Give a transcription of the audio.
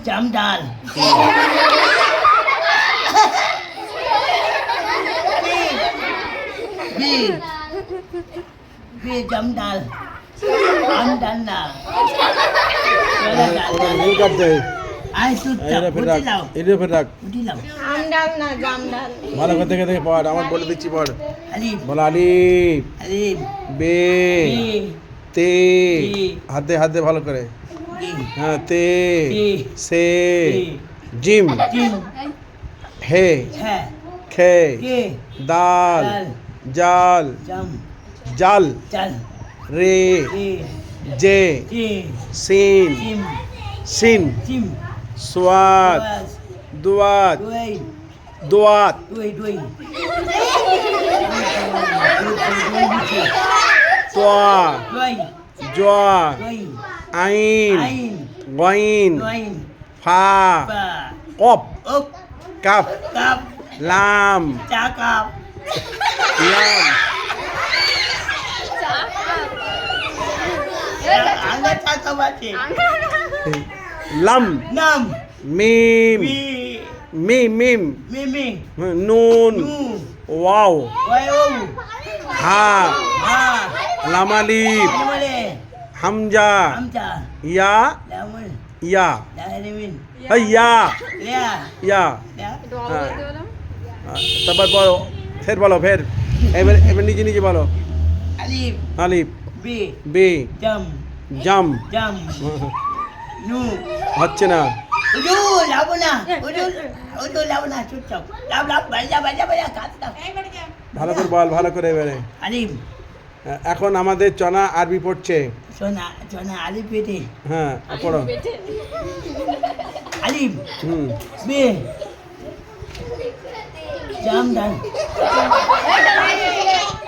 জামডাল B জামডাল আমডাল না নীল কাট দে I সুত্তা বুঝিলাও এটা ফের রাখ বুঝিলাও আমডাল না জামডাল ভালো করে দেখে দেখে পড় আমার বলে দিচ্ছি পড় আলিফ বল আলিফ আলিফ বে বি তে তে। হাত দে ভালো করে জিম হ্যাঁ তে তে। সে তে। জিম জিম হে হ্যাঁ খে কে দাল দাল। জাল জাম জাল চাল রে এ জে কে সিন জিম সিন জিম সোয়াদ ওয়াজ দুয়াত দুই দোয়াত দুই তোয়া দুই জোয়া দুই আইন আইন গইন নইন ফা বা কপ up কাপ kap লাম cakap লাম angkat cakap baca লাম enam মিম mi মিম mimi নুন nu ওয়াও wayu হা ha লামালিফ ini boleh Hamza amca ইয়া lamun ইয়া dalimin ইয়া ya ইয়া ya তারপর বলো ফের বলো ফের এবার এবার নিজে নিজে বলো alif আলিফ b বে jam জাম jam nu হচ্ছে না ujul labuna ujul labuna cucuk lab baca kata ভালো করে বল ভালো করে এবারে alif এখন আমাদের চনা আরবি পড়ছে Cona alif bete হ্যাঁ পড়ো alif হুম b jam dan